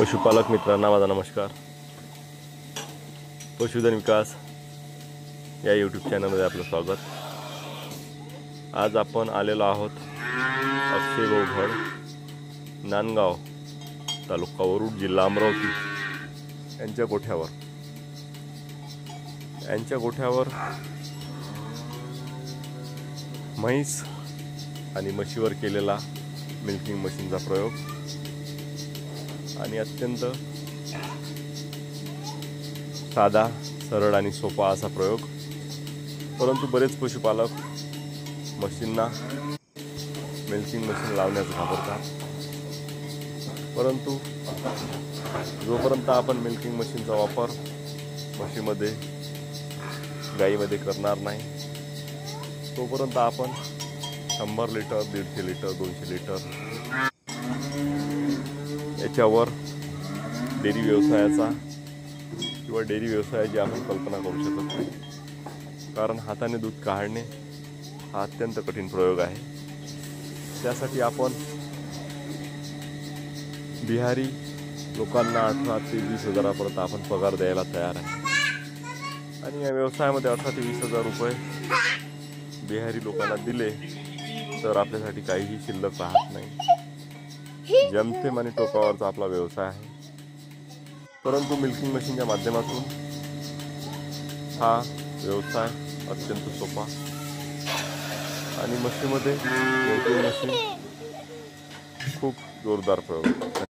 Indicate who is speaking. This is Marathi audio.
Speaker 1: पशुपालक मित्रांना माझा नमस्कार। पशुधन विकास या यूट्यूब चॅनलमध्ये आपलं स्वागत। आज आपण आलेलो आहोत अक्षय गोघड, नांदगाव, तालुका वरुड, जिल्हा अमरावती यांच्या गोठ्यावर म्हैस आणि म्हशीवर केलेला मिल्किंग मशीनचा प्रयोग आणि अत्यंत साधा, सरळ आणि सोपा असा प्रयोग। परंतु बरेच पशुपालक मशीनना मिल्किंग मशीन लावण्यास घाबरतात। परंतु जोपर्यंत आपण मिल्किंग मशीनचा वापर म्हशीमध्ये, गाईमध्ये करणार नाही, तोपर्यंत आपण 100 लिटर, 150 लिटर, 200 लिटर याच्यावर डेअरी व्यवसायाचा किंवा डेअरी व्यवसायाची आपण कल्पना करू शकत नाही। कारण हाताने दूध काढणे हा अत्यंत कठीण प्रयोग आहे। त्यासाठी आपण बिहारी लोकांना 18 ते 20 हजारापर्यंत आपण पगार द्यायला तयार आहे। आणि या व्यवसायामध्ये 18 ते 20 हजार रुपये बिहारी लोकांना दिले तर आपल्यासाठी काहीही शिल्लक राहत नाही। जमतेम आणि टोकावरचा आपला व्यवसाय आहे। परंतु मिल्किंग मशीनच्या माध्यमातून हा व्यवसाय अत्यंत सोपा आणि म्हशीमध्ये मिल्किंग मशीन खूप जोरदार प्रयोग।